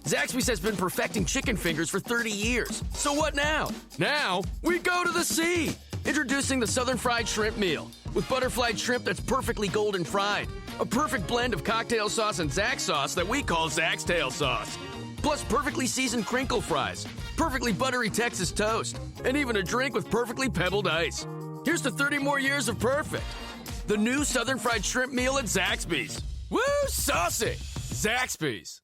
Zaxby's has been perfecting chicken fingers for 30 years. So what now? Now, we go to the sea! Introducing the Southern Fried Shrimp Meal. With butterflied shrimp that's perfectly golden fried. A perfect blend of cocktail sauce and Zax sauce that we call Zax Tail Sauce. Plus perfectly seasoned crinkle fries, perfectly buttery Texas toast, and even a drink with perfectly pebbled ice. Here's to 30 more years of perfect. The new Southern Fried Shrimp Meal at Zaxby's. Woo, saucy! Zaxby's.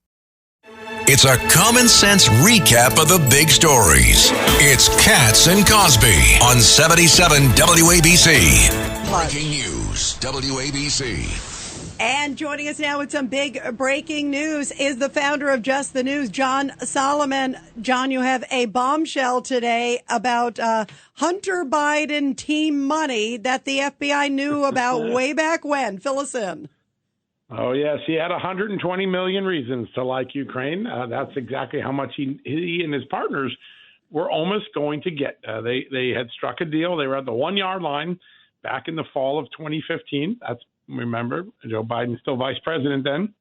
It's a common sense recap of the big stories. It's Katz and Cosby on 77 WABC. Breaking news, WABC. And joining us now with some big breaking news is the founder of Just the News, John Solomon. John, you have a bombshell today about Hunter Biden team money that the FBI knew about way back when. Fill us in. Oh, yes. He had 120 million reasons to like Ukraine. That's exactly how much he and his partners were almost going to get. They had struck a deal. They were at the 1 yard line back in the fall of 2015. Remember, Joe Biden's still vice president then.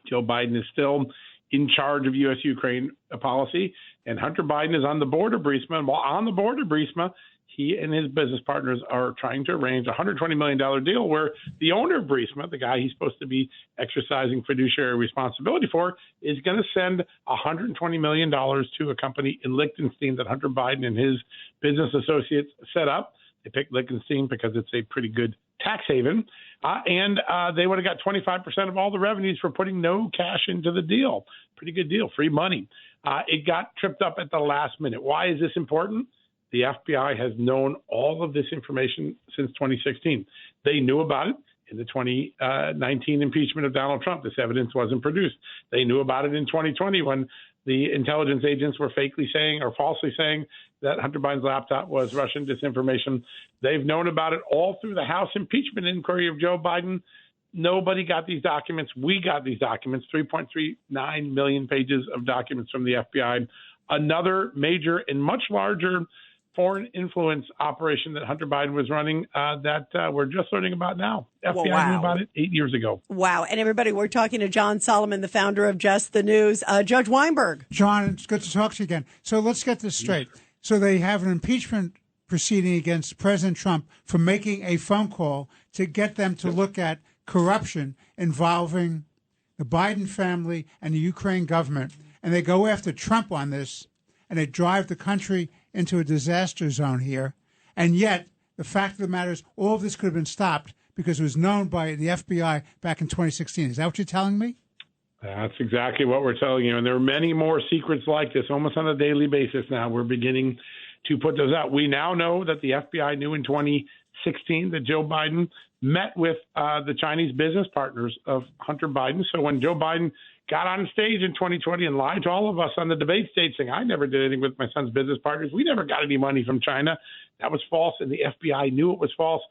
Joe Biden is still in charge of U.S.-Ukraine policy. And Hunter Biden is on the board of Burisma. And while on the board of Burisma, he and his business partners are trying to arrange a $120 million deal where the owner of Burisma, the guy he's supposed to be exercising fiduciary responsibility for, is going to send $120 million to a company in Liechtenstein that Hunter Biden and his business associates set up. They picked Liechtenstein because it's a pretty good tax haven. And they would have got 25% of all the revenues for putting no cash into the deal. Pretty good deal, free money. It got tripped up at the last minute. Why is this important? The FBI has known all of this information since 2016. They knew about it in the 2019 impeachment of Donald Trump. This evidence wasn't produced. They knew about it in 2020 when the intelligence agents were fakely saying or falsely saying that Hunter Biden's laptop was Russian disinformation. They've known about it all through the House impeachment inquiry of Joe Biden. Nobody got these documents. We got these documents, 3.39 million pages of documents from the FBI. Another major and much larger foreign influence operation that Hunter Biden was running that we're just learning about now. FBI knew about it 8 years ago. Wow. And everybody, we're talking to John Solomon, the founder of Just the News. Judge Weinberg. John, it's good to talk to you again. So let's get this straight. So they have an impeachment proceeding against President Trump for making a phone call to get them to look at corruption involving the Biden family and the Ukraine government. And they go after Trump on this, and they drive the country into a disaster zone here. And yet, the fact of the matter is, all of this could have been stopped because it was known by the FBI back in 2016. Is that what you're telling me? That's exactly what we're telling you. And there are many more secrets like this almost on a daily basis now. We're beginning to put those out. We now know that the FBI knew in 2016 that Joe Biden met with the Chinese business partners of Hunter Biden. So when Joe Biden got on stage in 2020 and lied to all of us on the debate stage saying, I never did anything with my son's business partners. We never got any money from China. That was false, and the FBI knew it was false.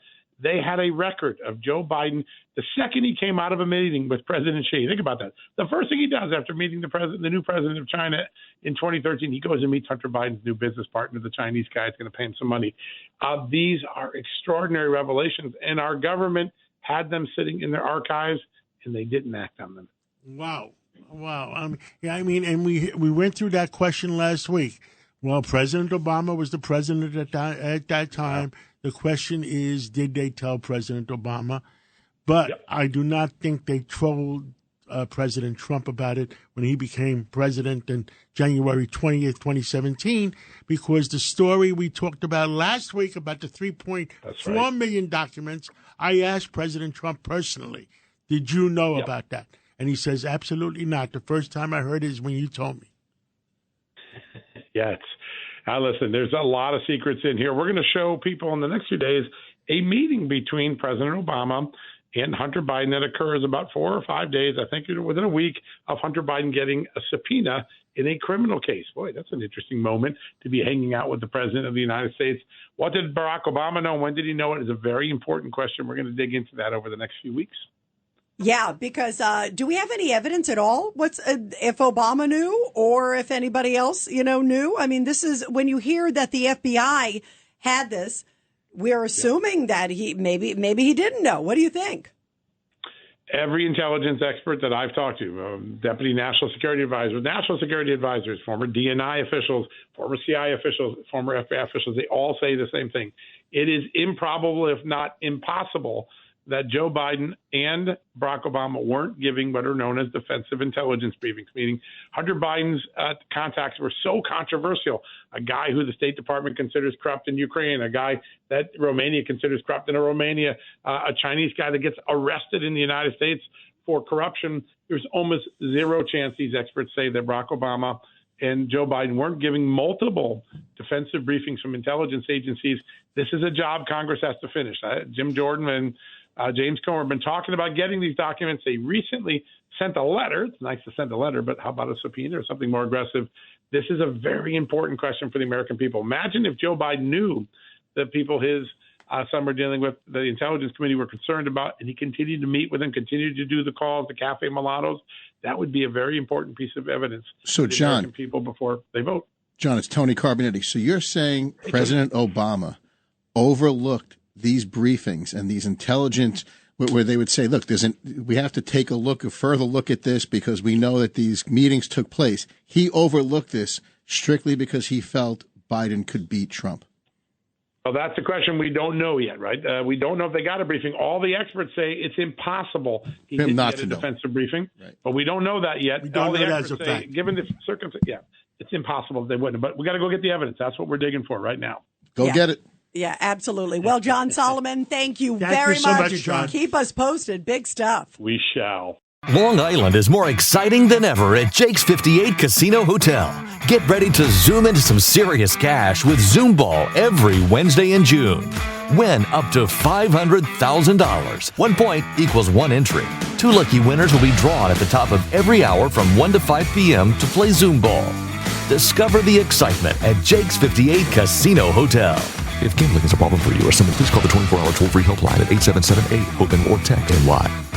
They had a record of Joe Biden. The second he came out of a meeting with President Xi, think about that. The first thing he does after meeting the new president of China in 2013, he goes and meets Hunter Biden's new business partner. The Chinese guy is going to pay him some money. These are extraordinary revelations, and our government had them sitting in their archives, and they didn't act on them. Wow. And we went through that question last week. Well, President Obama was the president at that time. The question is, did they tell President Obama? But I do not think they told President Trump about it when he became president on January 20th, 2017, because the story we talked about last week about the 3.4 million documents, I asked President Trump personally, did you know about that? And he says, absolutely not. The first time I heard it is when you told me. Yes. Listen, there's a lot of secrets in here. We're going to show people in the next few days a meeting between President Obama and Hunter Biden that occurs about 4 or 5 days, I think within a week, of Hunter Biden getting a subpoena in a criminal case. Boy, that's an interesting moment to be hanging out with the President of the United States. What did Barack Obama know? When did he know it? Is a very important question. We're going to dig into that over the next few weeks. Yeah, because do we have any evidence at all? What's if Obama knew or if anybody else, knew? I mean, this is when you hear that the FBI had this, we're assuming that he maybe he didn't know. What do you think? Every intelligence expert that I've talked to, deputy national security advisors, former DNI officials, former CIA officials, former FBI officials, they all say the same thing. It is improbable, if not impossible, that Joe Biden and Barack Obama weren't giving what are known as defensive intelligence briefings, meaning Hunter Biden's contacts were so controversial. A guy who the State Department considers corrupt in Ukraine, a guy that Romania considers corrupt in Romania, a Chinese guy that gets arrested in the United States for corruption. There's almost zero chance, these experts say, that Barack Obama and Joe Biden weren't giving multiple defensive briefings from intelligence agencies. This is a job Congress has to finish. Jim Jordan and James Comer have been talking about getting these documents. They recently sent a letter. It's nice to send a letter, but how about a subpoena or something more aggressive? This is a very important question for the American people. Imagine if Joe Biden knew that people his son were dealing with, the Intelligence Committee were concerned about, and he continued to meet with them, continued to do the calls, the Cafe Mulattoes. That would be a very important piece of evidence so, for the John, American people before they vote. John, it's Tony Carbonetti. So you're saying President Obama overlooked these briefings and these intelligence where they would say, look, we have to take a further look at this because we know that these meetings took place. He overlooked this strictly because he felt Biden could beat Trump. Well, that's a question we don't know yet, right? We don't know if they got a briefing. All the experts say it's impossible he didn't get a defensive briefing, right. But we don't know that yet. We don't all know the that experts as a say, fact. given the circumstances, it's impossible if they wouldn't. But we got to go get the evidence. That's what we're digging for right now. Go get it. Yeah, absolutely. Well, John Solomon, thank you Thank very you so much. much, John. Keep us posted. Big stuff. We shall. Long Island is more exciting than ever at Jake's 58 Casino Hotel. Get ready to zoom into some serious cash with Zoom Ball every Wednesday in June. Win up to $500,000. 1 point equals 1 entry. 2 lucky winners will be drawn at the top of every hour from 1 to 5 p.m. to play Zoom Ball. Discover the excitement at Jake's 58 Casino Hotel. If gambling is a problem for you or someone, please call the 24-hour toll-free helpline at 877-8-OPEN or text NY.